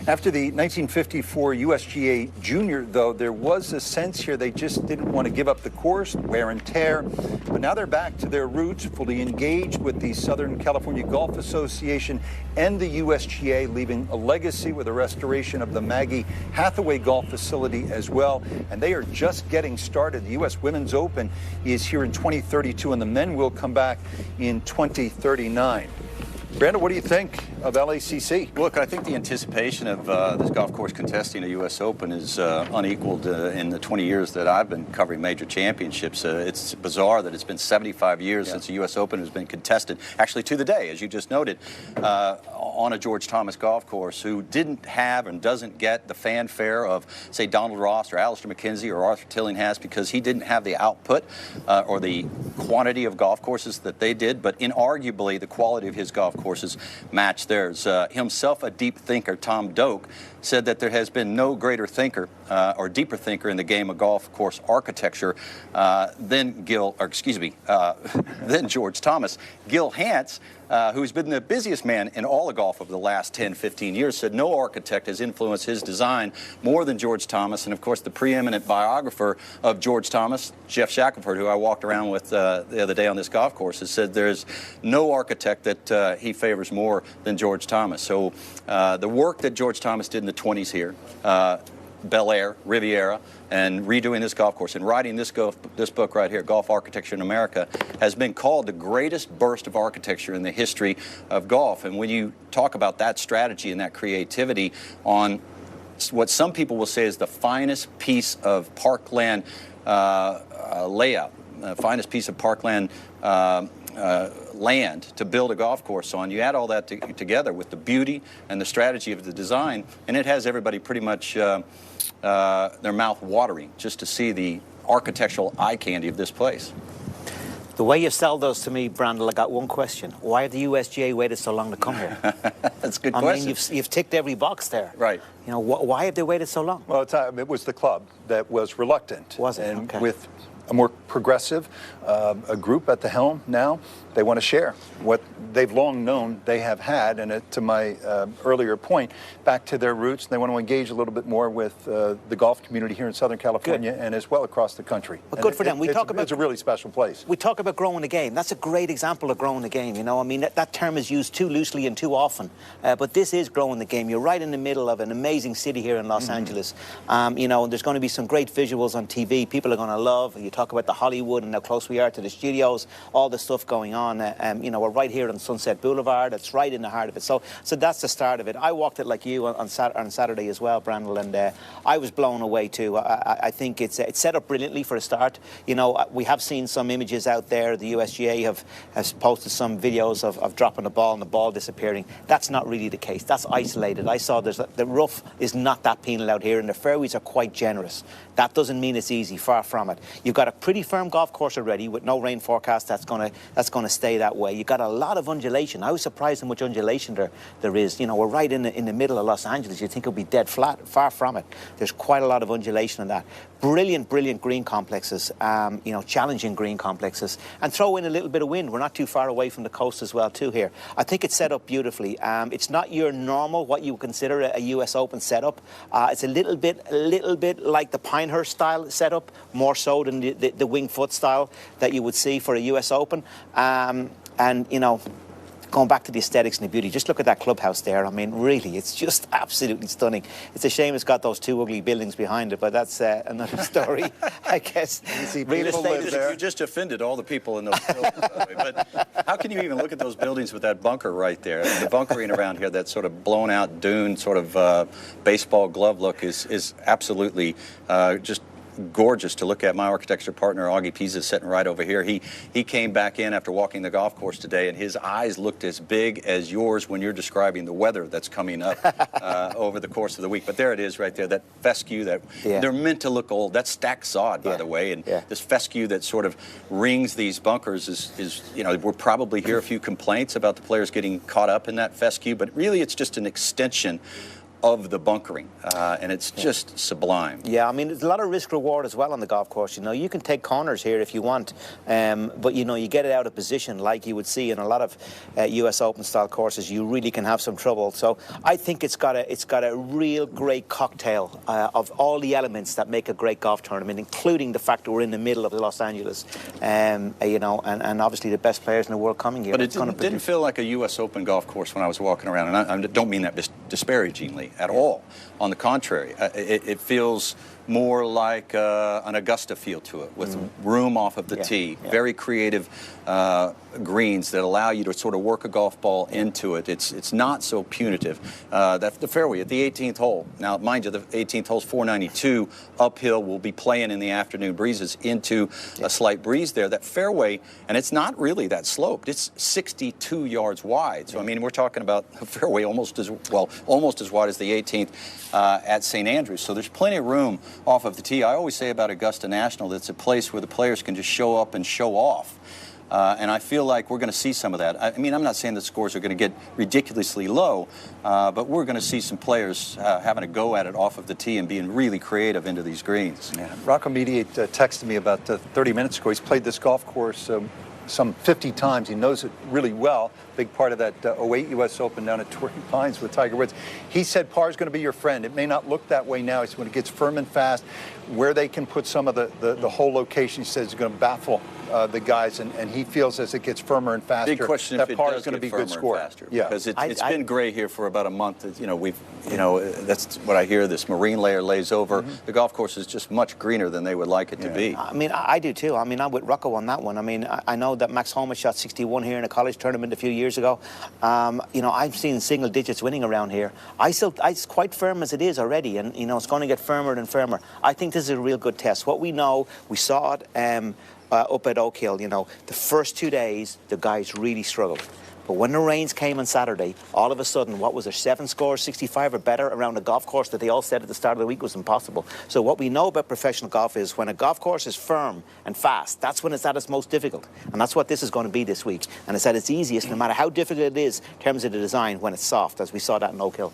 After the 1954 USGA Junior, though, there was a sense here they just didn't want to give up the course, wear and tear. But now they're back to their roots, fully engaged with the Southern California Golf Association and the USGA, leaving a legacy with the restoration of the Maggie Hathaway Golf Facility as well. And they are just getting started. The U.S. Women's Open is here in 2032, and the men will come back in 2039. Brandel, what do you think of LACC? Look, I think the anticipation of this golf course contesting a U.S. Open is unequaled in the 20 years that I've been covering major championships. It's bizarre that it's been 75 years since the U.S. Open has been contested, actually to the day, as you just noted, on a George Thomas golf course, who didn't have and doesn't get the fanfare of, say, Donald Ross or Alistair McKenzie or Arthur Tillinghast, because he didn't have the output or the quantity of golf courses that they did, but inarguably the quality of his golf courses match theirs. Himself a deep thinker, Tom Doak, said that there has been no greater thinker or deeper thinker in the game of golf course architecture than George Thomas. Gil Hance, who's been the busiest man in all of golf over the last 10, 15 years, said no architect has influenced his design more than George Thomas. And of course, the preeminent biographer of George Thomas, Jeff Shackelford, who I walked around with the other day on this golf course, has said there's no architect that he favors more than George Thomas. So the work that George Thomas did in the 20s here, Bel Air, Riviera, and redoing this golf course and writing this book right here, Golf Architecture in America, has been called the greatest burst of architecture in the history of golf. And when you talk about that strategy and that creativity on what some people will say is the finest piece of parkland layout, finest piece of parkland land to build a golf course on, you add all that together with the beauty and the strategy of the design, and it has everybody pretty much their mouth watering just to see the architectural eye candy of this place. The way you sell those to me, Brandel, I got one question. Why have the USGA waited so long to come here? That's a good question. I mean, you've ticked every box there. Right. You know, why have they waited so long? Well, it was the club that was reluctant. Was it? And okay. With a more progressive a group at the helm now, they want to share what they've long known they have had, and to my earlier point, back to their roots. They want to engage a little bit more with the golf community here in Southern California and as well across the country. But good for them. It's a really special place. We talk about growing the game. That's a great example of growing the game. You know, I mean, that term is used too loosely and too often, but this is growing the game. You're right in the middle of an amazing city here in Los Angeles. You know, there's going to be some great visuals on TV. People are going to love. You talk about the Hollywood and how close we are to the studios, all the stuff going on. You know, we're right here on Sunset Boulevard. It's right in the heart of it. So that's the start of it. I walked it like you on Saturday as well, Brandel, and I was blown away too. I think it's set up brilliantly for a start. You know, we have seen some images out there. The USGA has posted some videos of dropping the ball and the ball disappearing. That's not really the case. That's isolated. I saw the rough is not that penal out here, and the fairways are quite generous. That doesn't mean it's easy. Far from it. You've got a pretty firm golf course already with no rain forecast. That's going to stay that way. You've got a lot of undulation. I was surprised how much undulation there is. You know, we're right in the middle of Los Angeles. You'd think it'll be dead flat. Far from it. There's quite a lot of undulation in that. Brilliant green complexes. You know, challenging green complexes, and throw in a little bit of wind. We're not too far away from the coast as well too here. I think it's set up beautifully. It's not your normal what you would consider a US Open setup. It's a little bit like the Pinehurst style setup, more so than the wing foot style that you would see for a US Open. And you know, going back to the aesthetics and the beauty, just look at that clubhouse there. I mean, really, it's just absolutely stunning. It's a shame it's got those two ugly buildings behind it, but that's another story, I guess. Real estate. You just offended all the people in those buildings, by the way. But how can you even look at those buildings with that bunker right there? The bunkering around here, that sort of blown out dune, sort of baseball glove look is absolutely just gorgeous to look at. My architecture partner, Augie Pisa, is sitting right over here. He came back in after walking the golf course today, and his eyes looked as big as yours when you're describing the weather that's coming up over the course of the week. But there it is right there, that fescue that they're meant to look old. That's stacked sod, by the way, and this fescue that sort of rings these bunkers is, you know, we'll probably hear a few complaints about the players getting caught up in that fescue, but really it's just an extension of the bunkering, and it's just sublime. Yeah, I mean, there's a lot of risk reward as well on the golf course. You know, you can take corners here if you want, but you know, you get it out of position like you would see in a lot of US Open style courses. You really can have some trouble. So I think it's got a real great cocktail of all the elements that make a great golf tournament, including the fact that we're in the middle of Los Angeles, you know, and obviously the best players in the world coming here. But it didn't feel like a US Open golf course when I was walking around, and I don't mean that disparagingly at all. On the contrary, it feels more like an Augusta feel to it, with room off of the tee, very creative greens that allow you to sort of work a golf ball into it. It's not so punitive. That's the fairway at the 18th hole. Now, mind you, the 18th hole's 492 uphill. We'll be playing in the afternoon breezes into a slight breeze there. That fairway, and it's not really that sloped. It's 62 yards wide. So I mean, we're talking about a fairway almost as wide as the 18th at St. Andrews. So there's plenty of room off of the tee. I always say about Augusta National that it's a place where the players can just show up and show off. And I feel like we're going to see some of that. I mean, I'm not saying the scores are going to get ridiculously low, but we're going to see some players having a go at it off of the tee and being really creative into these greens. Yeah. Rocco Mediate texted me about 30 minutes ago. He's played this golf course some 50 times. He knows it really well. Big part of that 08 U.S. Open down at Torrey Pines with Tiger Woods. He said par is going to be your friend. It may not look that way now. He said when it gets firm and fast, where they can put some of the whole location, he says, is going to baffle the guys, and he feels as it gets firmer and faster, big question that if it par does is going to get be a good score. Faster, yeah, because it's been gray here for about a month. You know, that's what I hear. This marine layer lays over. The golf course is just much greener than they would like it to be. I mean, I do too. I mean, I'm with Rocco on that one. I mean, I know that Max Homa shot 61 here in a college tournament a few years ago. You know, I've seen single digits winning around here. It's quite firm as it is already, and you know, it's going to get firmer and firmer. I think this is a real good test. What we know, we saw it up at Oak Hill. You know, the first 2 days, the guys really struggled. But when the rains came on Saturday, all of a sudden, what was there, 7 scores, 65 or better around a golf course that they all said at the start of the week was impossible. So what we know about professional golf is when a golf course is firm and fast, that's when it's at its most difficult. And that's what this is going to be this week. And it's at its easiest, no matter how difficult it is in terms of the design, when it's soft, as we saw that in Oak Hill.